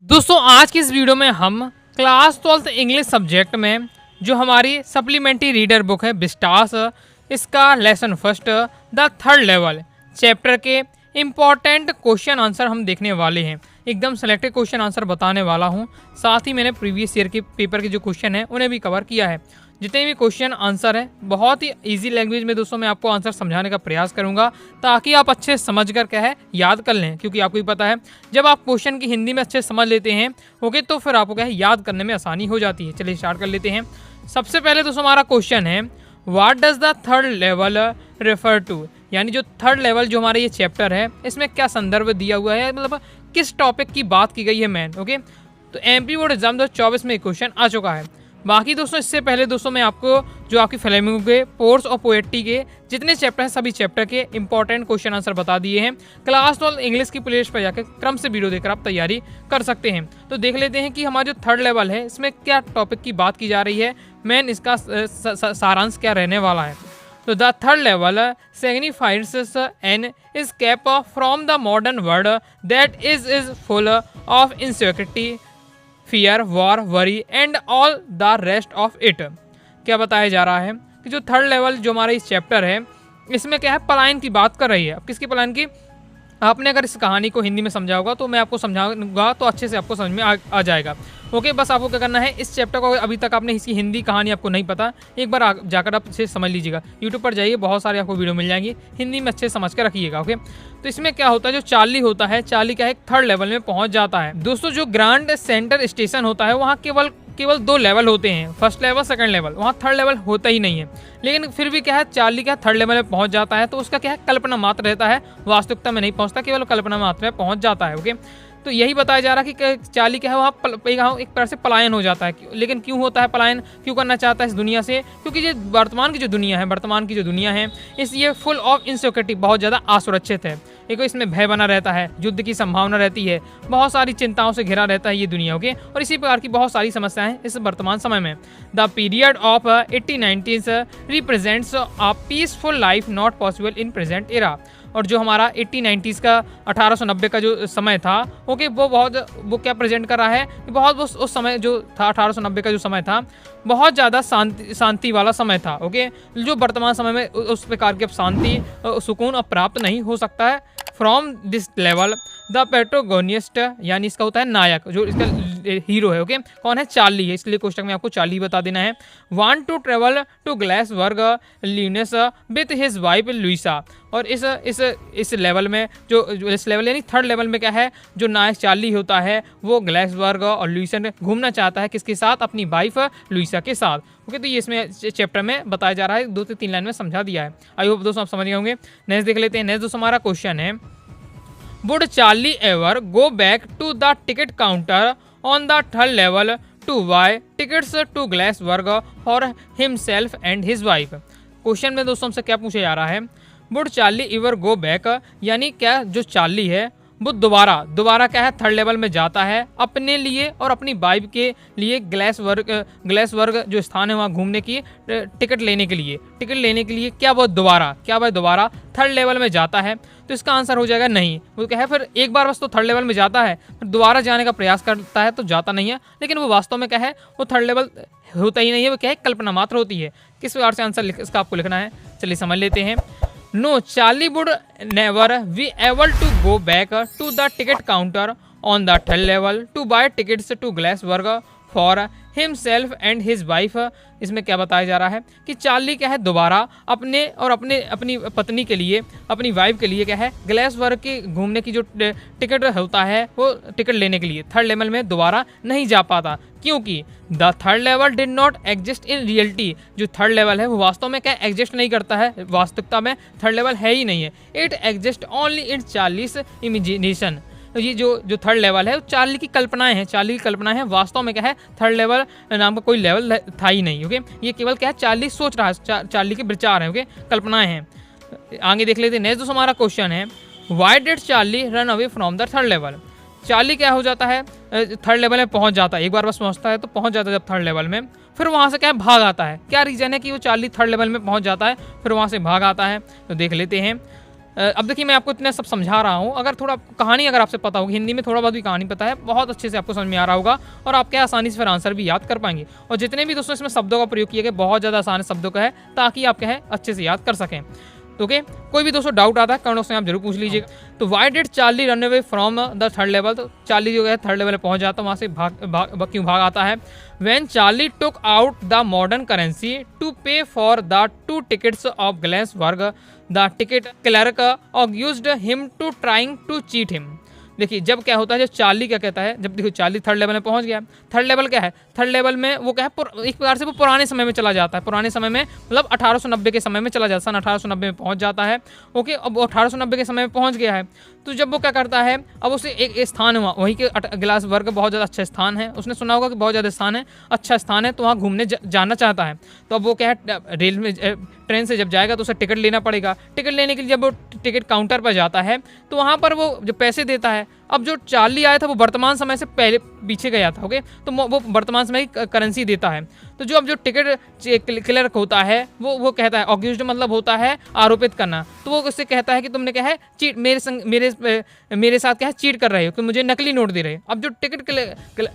दोस्तों आज की इस वीडियो में हम क्लास 12th इंग्लिश सब्जेक्ट में जो हमारी सप्लीमेंट्री रीडर बुक है बिस्टास, इसका lesson first the third level chapter के इम्पॉर्टेंट क्वेश्चन आंसर हम देखने वाले हैं। एकदम सेलेक्टेड क्वेश्चन आंसर बताने वाला हूं। साथ ही मैंने प्रीवियस ईयर के पेपर के जो क्वेश्चन हैं उन्हें भी कवर किया है। जितने भी क्वेश्चन आंसर है बहुत ही इजी लैंग्वेज में दोस्तों मैं आपको आंसर समझाने का प्रयास करूंगा ताकि आप अच्छे समझ कर क्या है याद कर लें, क्योंकि आपको भी पता है जब आप क्वेश्चन की हिंदी में अच्छे समझ लेते हैं ओके तो फिर आपको क्या है याद करने में आसानी हो जाती है। चलिए स्टार्ट कर लेते हैं। सबसे पहले दोस्तों हमारा क्वेश्चन है what does the third level refer to, यानी जो थर्ड लेवल जो हमारा ये चैप्टर है इसमें क्या संदर्भ दिया हुआ है, मतलब किस टॉपिक की बात की गई है मेन। ओके तो एमपी बोर्ड एग्जाम 2024 में क्वेश्चन आ चुका है। बाकी दोस्तों इससे पहले दोस्तों मैं आपको जो आपकी फ्लेमिंगो के पोर्स और पोएट्री के जितने चैप्टर हैं सभी चैप्टर के इंपॉर्टेंट क्वेश्चन आंसर बता दिए हैं। क्लास 12 इंग्लिश की प्लेलिस्ट पर जाकर क्रम से वीडियो देखकर आप तैयारी कर सकते हैं। तो देख लेते हैं कि हमारा जो थर्ड लेवल है इसमें क्या टॉपिक की बात की जा रही है, मेन इसका सारांश क्या रहने वाला है। तो the third level signifies an escape from the modern world that is full of insecurity, fear, war, worry and all the rest of it. क्या बताया जा रहा है कि जो थर्ड लेवल जो हमारा इस चैप्टर है इसमें क्या है पलायन की बात कर रही है। अब किसकी पलायन की? आपने अगर इस कहानी को हिंदी में समझा होगा तो मैं आपको समझाऊंगा तो अच्छे से आपको समझ में आ जाएगा। ओके बस आपको क्या करना है, इस चैप्टर को अभी तक आपने इसकी हिंदी कहानी आपको नहीं पता एक बार जाकर आप इसे समझ लीजिएगा। यूट्यूब पर जाइए, बहुत सारे आपको वीडियो मिल जाएंगी, हिंदी में अच्छे समझ के रखिएगा। ओके तो इसमें क्या होता है, जो चार्ली होता है, चार्ली क्या है थर्ड लेवल में पहुंच जाता है। दोस्तों जो ग्रांड सेंटर स्टेशन होता है वहाँ केवल 2 लेवल होते हैं, फर्स्ट लेवल सेकंड लेवल, वहाँ थर्ड लेवल होता ही नहीं है। लेकिन फिर भी क्या है चार्ली क्या थर्ड लेवल में पहुंच जाता है तो उसका क्या है कल्पना मात्र रहता है, वास्तविकता में नहीं पहुंचता, केवल कल्पना मात्र में पहुंच जाता है। ओके तो यही बताया जा रहा है कि चार्ली क्या है वहाँ एक तरह से पलायन हो जाता है। लेकिन क्यों होता है पलायन, क्यों करना चाहता है इस दुनिया से? क्योंकि ये वर्तमान की जो दुनिया है इस ये फुल ऑफ इनसिक्योरिटी, बहुत ज़्यादा असुरक्षित है। एक इसमें भय बना रहता है, युद्ध की संभावना रहती है, बहुत सारी चिंताओं से घिरा रहता है ये दुनिया। ओके और इसी प्रकार की बहुत सारी समस्याएं इस वर्तमान समय में। The period of 1890s represents a peaceful life not possible in present era. और जो हमारा 1890s का 1890 का जो समय था ओके वो क्या प्रेजेंट कर रहा है कि बहुत उस समय जो था 1890 का जो समय था बहुत ज़्यादा शांति वाला समय था। ओके जो वर्तमान समय में उस प्रकार की अब शांति सुकून अब प्राप्त नहीं हो सकता है। From this level the protagonist, यानी इसका होता है नायक, जो इसका हीरो है ओके कौन है? चार्ली है, इसलिए क्वेश्चन में आपको चार्ली बता देना है। Want to travel to Galesburg Illinois with his wife Louisa. और इस लेवल में जो इस लेवल यानी थर्ड लेवल में क्या है, जो नायक चार्ली होता है वो ग्लासबर्ग और लुइसा में घूमना चाहता है, किसके साथ? अपनी वाइफ लुइसा के साथ। ओके तो ये इसमें चैप्टर में बताया जा रहा है, 2 से 3 लाइन में समझा दिया है। आई होप दोस्तों आप समझ गए होंगे। नेक्स्ट देख लेते हैं। नेक्स्ट दोस्तों हमारा क्वेश्चन है would Charlie ever go back to the ticket counter on the third level to buy tickets to Galesburg for himself and his wife. Question में दोस्तों हमसे क्या पूछा जा रहा है, would Charlie ever go back, यानी क्या जो चार्ली है वो दोबारा क्या है थर्ड लेवल में जाता है अपने लिए और अपनी वाइफ के लिए ग्लासबर्ग जो स्थान है वहाँ घूमने की टिकट लेने के लिए क्या वो दोबारा थर्ड लेवल में जाता है? तो इसका आंसर हो जाएगा नहीं। वो क्या है फिर एक बार बस तो थर्ड लेवल में जाता है, फिर दोबारा जाने का प्रयास करता है तो जाता नहीं है, लेकिन वो वास्तव में क्या है वो थर्ड लेवल होता ही नहीं है, वो क्या है कल्पना मात्र होती है। किस प्रकार से आंसर इसका आपको लिखना है चलिए समझ लेते हैं। No, Charlie would never be able to go back to the ticket counter on the third level to buy tickets to Glassburg for himself and his wife। इसमें क्या बताया जा रहा है कि चार्ली क्या है दोबारा अपनी पत्नी के लिए, अपनी वाइफ के लिए क्या है ग्लासबर्ग के घूमने की जो टिकट होता है वो टिकट लेने के लिए थर्ड लेवल में दोबारा नहीं जा पाता, क्योंकि the third level did not exist in reality. जो थर्ड लेवल है वो वास्तव में क्या एग्जिस्ट नहीं करता है, वास्तविकता में थर्ड लेवल है ही नहीं है। It exist only in Charlie's imagination. तो ये जो थर्ड लेवल है वो चार्ली की कल्पनाएं हैं, वास्तव में क्या है थर्ड लेवल नाम का कोई लेवल था ही नहीं। ओके ये केवल क्या है चार्ली सोच रहा है, चार्ली के विचार हैं, ओके कल्पनाएं हैं। आगे देख लेते हैं। नेक्स्ट जो हमारा क्वेश्चन है why did Charlie run away from the third level. Charlie क्या हो जाता है थर्ड लेवल में पहुंच जाता है, एक बार बस पहुंचता है तो पहुंच जाता है जब थर्ड लेवल में, फिर वहां से क्या है भाग आता है। क्या रीजन है कि वो चार्ली थर्ड लेवल में पहुंच जाता है फिर वहां से भाग आता है? तो देख लेते हैं। अब देखिए मैं आपको इतना सब समझा रहा हूँ, अगर थोड़ा कहानी अगर आपसे पता होगी, हिंदी में थोड़ा बहुत भी कहानी पता है, बहुत अच्छे से आपको समझ में आ रहा होगा और आप क्या आसानी से फिर आंसर भी याद कर पाएंगे। और जितने भी दोस्तों इसमें शब्दों का प्रयोग किया गया बहुत ज़्यादा आसान शब्दों का है, ताकि आप क्या है अच्छे से याद कर सकें। तो ओके, कोई भी दोस्तों डाउट आता है कमेंट बॉक्स में आप जरूर पूछ लीजिएगा। तो why did Charlie run away from the third level, तो चार्ली जो है थर्ड लेवल पे पहुंच जाता है, वहां से क्यों भाग आता है। When Charlie took out the modern currency to pay for the 2 tickets of Galesburg, the ticket clerk accused him to trying to cheat him. देखिए जब क्या होता है, जब चार्ली क्या कहता है, जब देखो चार्ली थर्ड लेवल में पहुंच गया। थर्ड लेवल क्या है, थर्ड लेवल में वो क्या है एक प्रकार से वो पुराने समय में चला जाता है, पुराने समय में मतलब 1890 के समय में चला जाता है, सन 1890 में पहुंच जाता है। ओके, अब 1890 के समय में पहुंच गया है, तो जब वो क्या करता है, अब उसे एक स्थान हुआ वहीं के ग्लासबर्ग बहुत ज़्यादा अच्छा स्थान है, उसने सुना होगा कि बहुत ज़्यादा स्थान है, अच्छा स्थान है, तो वहाँ घूमने जाना चाहता है। तो अब वो क्या है रेल में ट्रेन से जब जाएगा तो उसे टिकट लेना पड़ेगा। टिकट लेने के लिए जब वो टिकट काउंटर पर जाता है तो वहाँ पर वो जो पैसे देता है, अब जो चार्ली आया था वो वर्तमान समय से पहले पीछे गया था। ओके, तो वो वर्तमान समय की करेंसी देता है। तो जो अब जो टिकट क्लर्क होता है वो कहता है, ऑक्यूज्ड मतलब होता है आरोपित करना, तो वो उससे कहता है कि तुमने क्या है चीट मेरे साथ क्या है चीट कर रहे हो, कि मुझे नकली नोट दे रहे हो। अब जो टिकट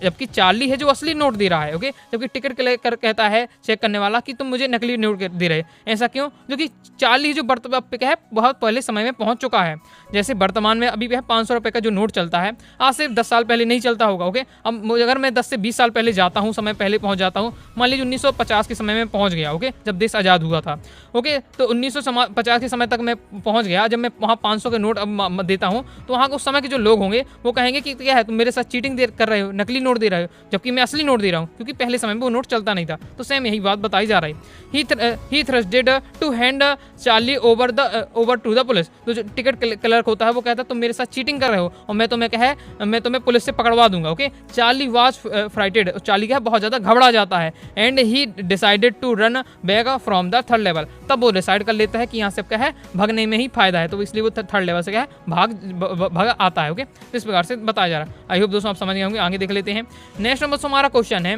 जबकि चार्ली है जो असली नोट दे रहा है। ओके, जबकि टिकट क्लर्क कहता है चेक करने वाला कि तुम मुझे नकली नोट दे रहे हो। ऐसा क्यों, जो कि चार्ली जो क्या है बहुत पहले समय में पहुंच चुका है। जैसे वर्तमान में अभी भी है 500 रुपये का जो नोट चलता है, आज से 10 साल पहले नहीं चलता होगा। ओके, अब अगर मैं 10 से 20 साल पहले जाता हूँ, समय पहले पहुंच जाता हूँ, मान लीजिए 1950 के समय में पहुंच गया। ओके, जब देश आज़ाद हुआ था। ओके, तो 1950 के समय तक मैं पहुंच गया, जब मैं वहाँ 500 के नोट अब देता हूँ, तो वहाँ उस समय के जो लोग होंगे वो कहेंगे कि क्या है तुम मेरे साथ चीटिंग कर रहे हो, नकली नोट दे रहे हो, जबकि मैं असली नोट दे रहा हूँ, क्योंकि पहले समय में वो नोट चलता नहीं था। तो सेम यही बात बताई जा रही। He thrusted to hand Charlie over to the police. तो जो टिकट क्लर्क होता है वो कहता है तुम मेरे साथ चीटिंग कर रहे हो और मैं तुम्हें पुलिस से पकड़वा दूंगा। Okay, Charlie was frightened, Charlie क्या बहुत ज़्यादा घबरा जाता है। And he decided to run back from the third level, तब वो डिसाइड कर लेता है कि यहाँ से क्या है भागने में ही फायदा है, तो इसलिए वो थर्ड लेवल से क्या है भाग आता है। ओके, तो इस प्रकार से बताया जा रहा है। आई होप दोस्तों आप समझ गए होंगे। आगे देख लेते हैं। नेक्स्ट नंबर हमारा क्वेश्चन है,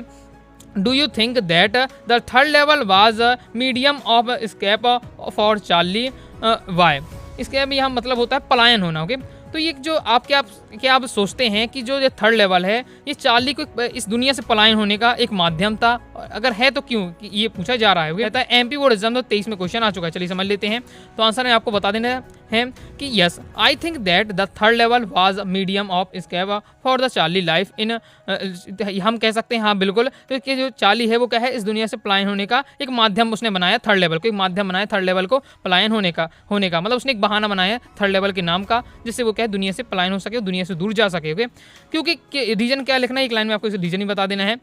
do you think that the third level was medium of escape for Charlie, why. इसके भी यहाँ मतलब होता है पलायन होना। ओके, तो ये जो क्या आप सोचते हैं कि जो ये थर्ड लेवल है ये चार्ली को इस दुनिया से पलायन होने का एक माध्यम था, अगर है तो क्यों, कि ये पूछा जा रहा है। कहता है एमपी बोर्ड एग्जाम 2023 में क्वेश्चन आ चुका है। चलिए समझ लेते हैं। तो आंसर मैं आपको बता देना है कि yes, I think that the third level was medium of escape for the Charlie life in, हम कह सकते हैं हाँ बिल्कुल, तो कि जो चार्ली है वो क्या है इस दुनिया से पलायन होने का एक माध्यम उसने बनाया, थर्ड लेवल को एक माध्यम बनाया, थर्ड लेवल को पलायन होने का मतलब उसने एक बहाना बनाया थर्ड लेवल के नाम का, जिससे वो क्या है दुनिया से पलायन हो सके, दुनिया से दूर जा सके। ओके, क्योंकि रीजन क्या लिखना है, एक लाइन में आपको रीजन ही बता देना है।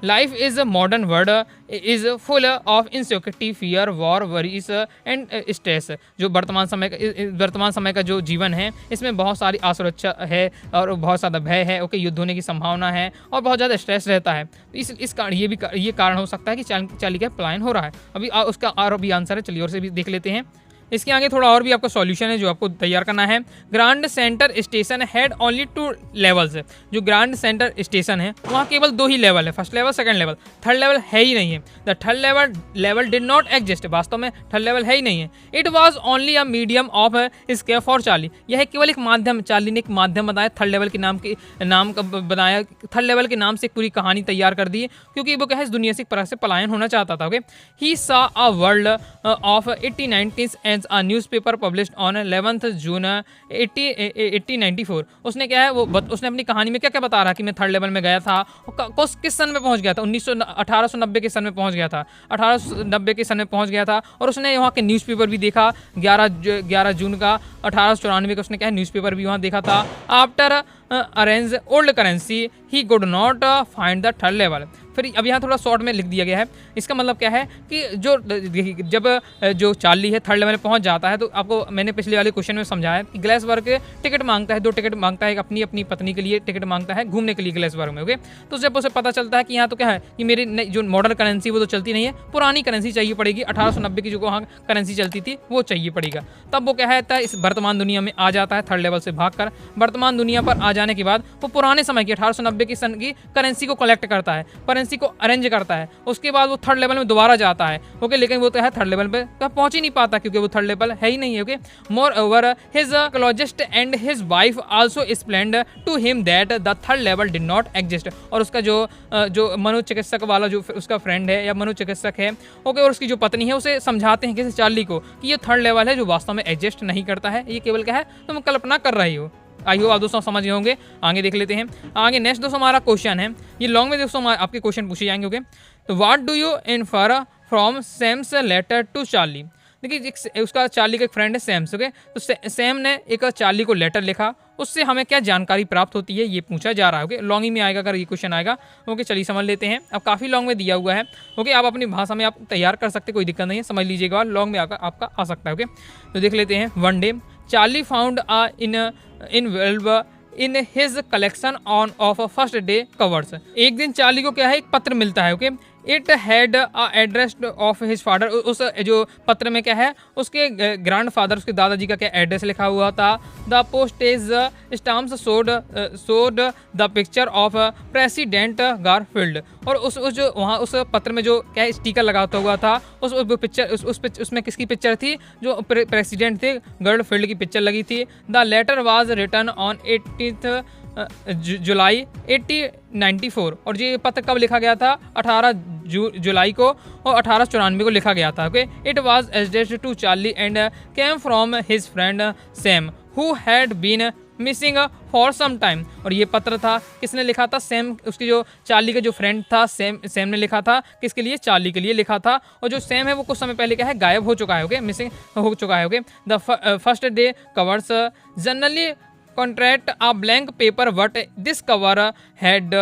Life is modern world is full of insecurity, fear, war, worries and stress. जो वर्तमान समय का जो जीवन है इसमें बहुत सारी असुरक्षा है और बहुत ज़्यादा भय है। ओके, युद्ध होने की संभावना है और बहुत ज़्यादा स्ट्रेस रहता है। इस कारण ये कारण हो सकता है कि चार्ली का पलायन हो रहा है। अभी उसका और भी आंसर है, चलिए और से भी देख लेते हैं। इसके आगे थोड़ा और भी आपका सॉल्यूशन है जो आपको तैयार करना है। Grand centre station had only 2 levels. जो ग्रांड सेंटर स्टेशन है वहाँ केवल 2 ही लेवल है, first level second level, third level है ही नहीं है। The third level did not exist, वास्तव में थर्ड लेवल है ही नहीं है। It was only a medium of escape for Charlie, यह केवल एक माध्यम, चार्ली ने एक माध्यम बताया, थर्ड लेवल के नाम का बनाया, थर्ड लेवल के नाम से एक पूरी कहानी तैयार कर दी, क्योंकि वो क्या है इस दुनिया से एक तरह से पलायन होना चाहता था। Okay, he saw a world of 1890s a newspaper published on 11th June 1894। उसने क्या है उसने अपनी कहानी में क्या क्या बता रहा कि मैं थर्ड लेवल में गया था, किस सन में पहुंच गया था, 1890 के सन में पहुंच गया था, 1890 के सन में पहुंच गया था। और उसने वहाँ के न्यूज़पेपर भी देखा, 11 जून का 1894 का उसने क्या है न्यूज़पेपर भी वहाँ देखा था। After arrange old currency he could not find the third level. फिर अब यहाँ थोड़ा शॉर्ट में लिख दिया गया है। इसका मतलब क्या है कि जब जो चार्ली है थर्ड लेवल में पहुंच जाता है, तो आपको मैंने पिछले वाले क्वेश्चन में समझाया कि ग्लेसबर्ग टिकट मांगता है, 2 टिकट मांगता है, एक अपनी पत्नी के लिए टिकट मांगता है घूमने के लिए ग्लेसबर्ग में। ओके, तो जब उसे पता चलता है कि यहाँ तो क्या है कि मेरी जो मॉडर्न करेंसी वो तो चलती नहीं है, पुरानी करेंसी चाहिए पड़ेगी, 1890 की जो वहाँ करेंसी चलती थी वो चाहिए पड़ेगा। तब वो क्या है इस वर्तमान दुनिया में आ जाता है, थर्ड लेवल से भागकर वर्तमान दुनिया पर आ जाने के बाद वो पुराने समय की 1890 की सन की करेंसी को कलेक्ट करता है। सेंटेंस को अरेंज करता है, उसके बाद वो थर्ड लेवल में दोबारा जाता है। ओके, लेकिन वो तो है थर्ड लेवल पे पहुंच ही नहीं पाता क्योंकि वो थर्ड लेवल है ही नहीं है। Okay, moreover his closest and his wife also explained to him that the third level did not exist. और उसका जो मनोचिकित्सक वाला जो उसका फ्रेंड है या मनोचिकित्सक है, ओके, और उसकी जो पत्नी है उसे समझाते हैं किसी चार्ली को कि ये थर्ड लेवल है जो वास्तव में एग्जिस्ट नहीं करता है, ये केवल क्या है तुम कल्पना कर रही हो। आई होप आप दोस्तों समझ गए होंगे। आगे देख लेते हैं। आगे नेक्स्ट दोस्तों हमारा क्वेश्चन है, ये लॉन्ग में दोस्तों आपके क्वेश्चन पूछे जाएंगे। ओके, तो what do you infer from Sam's letter to Charlie. देखिए उसका चार्ली का एक फ्रेंड है सैम्स। ओके, तो सैम ने एक चार्ली को लेटर लिखा, उससे हमें क्या जानकारी प्राप्त होती है ये पूछा जा रहा है। ओके, लॉन्ग ही में आएगा अगर ये क्वेश्चन आएगा। ओके, चलिए समझ लेते हैं। अब काफ़ी लॉन्ग में दिया हुआ है। ओके, आप अपनी भाषा में आप तैयार कर सकते, कोई दिक्कत नहीं है, समझ लीजिएगा। लॉन्ग में आपका आ सकता है। ओके, तो देख लेते हैं। One day Charlie found a envelope in his collection on of first day covers. एक दिन चार्ली को क्या है, एक पत्र मिलता है। Okay, it had a address of his father. उस जो पत्र में क्या है, उसके ग्रैंड फादर, उसके दादाजी का क्या एड्रेस लिखा हुआ था। The postage stamps showed the picture of president Garfield. और उस जो वहाँ उस पत्र में जो क्या है स्टिकर लगाता हुआ था, उस पिक्चर उसमें किसकी पिक्चर थी, जो प्रेसिडेंट थे गारफील्ड की पिक्चर लगी थी। The letter was written on 18 July 1894। और ये पत्र कब लिखा गया था, 18 जुलाई को और 1894 को लिखा गया था। Okay, it was addressed to Charlie and came from his friend Sam who had been missing for some time. और ये पत्र था किसने लिखा था, सैम, उसकी जो चार्ली का जो फ्रेंड था सैम ने लिखा था। किसके लिए, चार्ली के लिए लिखा था। और जो सैम है वो कुछ समय पहले क्या है गायब हो चुका है। ओके, मिसिंग हो चुका है। Okay, the first day covers generally contract a blank paper but this cover had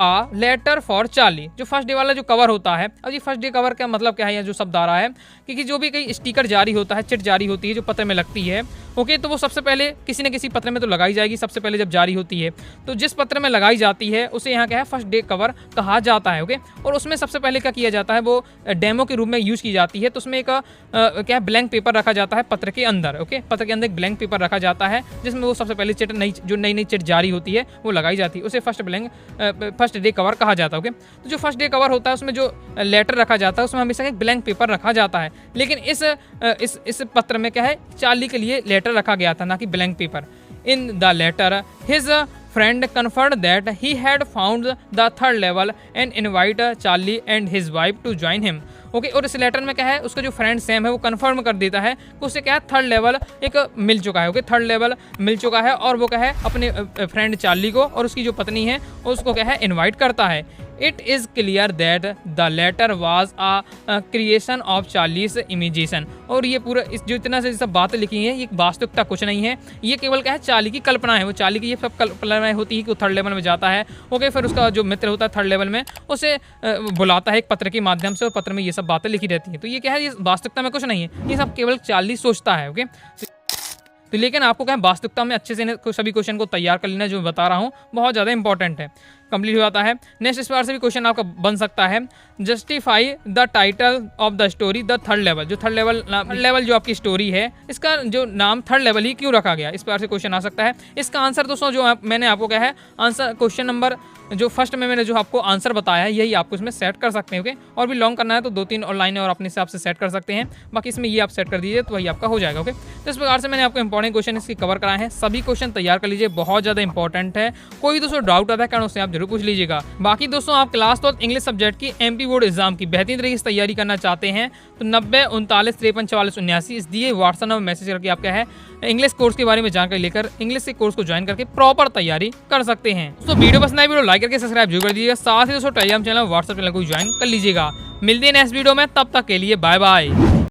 a letter for Charlie. जो फर्स्ट डे वाला जो कवर होता है, अब ये फर्स्ट डे कवर का मतलब क्या है, या जो शब्द आ रहा है, क्योंकि जो भी कहीं स्टिकर जारी होता है, चिट जारी होती है जो पत्र में लगती है। ओके, तो वो सबसे पहले किसी न किसी पत्र में तो लगाई जाएगी सबसे पहले जब जारी होती है। तो जिस पत्र में लगाई जाती है उसे यहाँ क्या है, फर्स्ट डे कवर कहा जाता है। ओके, और उसमें सबसे पहले क्या किया जाता है, वो डेमो के रूप में यूज़ की जाती है। तो उसमें एक क्या ब्लैंक पेपर रखा जाता है पत्र के अंदर। ओके, पत्र के अंदर एक ब्लैंक पेपर रखा जाता है जिसमें वो सबसे पहले चिट नई चिट जारी होती है वो लगाई जाती है, उसे फर्स्ट डे कवर कहा जाता है। ओके, तो जो फर्स्ट डे कवर होता है उसमें जो लेटर रखा जाता है उसमें हमेशा एक ब्लैंक पेपर रखा जाता है। लेकिन इस पत्र में क्या है, चार्ली के लिए लेटर रखा गया था, ना कि blank paper. In the letter his friend confirmed that he had found the third level and invite Charlie and his wife to join him. Okay, और इस लेटर में क्या है, उसका जो फ्रेंड सैम है वो कंफर्म कर देता है कि उसे क्या है थर्ड लेवल एक मिल चुका है। ओके, थर्ड लेवल मिल चुका है और वो क्या है अपने फ्रेंड चार्ली को और उसकी जो पत्नी है उसको क्या है इनवाइट करता है। It is clear that the letter was a creation of Charlie's imagination. और ये पूरा इस जो इतना से सब बातें लिखी हैं ये वास्तविकता कुछ नहीं है, ये केवल क्या है चार्ली की कल्पना है। वो चार्ली की ये सब कल्पनाएं होती है कि वो थर्ड लेवल में जाता है। ओके, फिर उसका जो मित्र होता है थर्ड लेवल में उसे बुलाता है एक पत्र के माध्यम से और पत्र में ये सब बातें लिखी रहती हैं। तो ये क्या है, ये वास्तविकता में कुछ नहीं है, ये सब केवल चार्ली सोचता है। ओके, तो लेकिन आपको क्या है वास्तविकता में अच्छे से सभी क्वेश्चन को तैयार कर लेना, जो मैं बता रहा हूँ बहुत ज़्यादा इंपॉर्टेंट है, कंप्लीट हो जाता है। नेक्स्ट इस बार से भी क्वेश्चन आपका बन सकता है, justify the title of the story the third level. जो थर्ड लेवल जो आपकी स्टोरी है इसका जो नाम थर्ड लेवल ही क्यों रखा गया, इस बार से क्वेश्चन आ सकता है। इसका आंसर दोस्तों जो मैंने आपको क्या है आंसर क्वेश्चन नंबर जो फर्स्ट में मैंने जो आपको आंसर बताया है यही आपको इसमें सेट कर सकते हैं। ओके, और भी लॉन्ग करना है तो 2-3 और लाइनें और अपने हिसाब से सेट कर सकते हैं, बाकी इसमें ये आप सेट कर दीजिए तो वही आपका हो जाएगा। ओके, तो इस प्रकार से मैंने आपको इंपॉर्टेंट क्वेश्चन इसकी कवर कराए हैं, सभी क्वेश्चन तैयार कर लीजिए, बहुत ज़्यादा इंपॉर्टेंट है। कोई दोस्तों डाउट आता है कारण उससे आप जरूर पूछ लीजिएगा। बाकी दोस्तों आप क्लास 12 इंग्लिश सब्जेक्ट की MP बोर्ड एग्जाम की बेहतरीन तरीके से तैयारी करना चाहते हैं तो 90 39 53 44 79 इस दिए व्हाट्सएप में मैसेज करके आप क्या है इंग्लिश कोर्स के बारे में जानकारी लेकर इंग्लिश के कोर्स को ज्वाइन करके प्रॉपर तैयारी कर सकते हैं। तो वीडियो पसंद आए वीडियो लाइक करके सब्सक्राइब जरूर कर दीजिएगा, साथ ही दोस्तों टेलीग्राम चैनल व्हाट्सएप चैनल को ज्वाइन कर लीजिएगा। मिलते हैं नेक्स्ट वीडियो में, तब तक के लिए बाय बाय।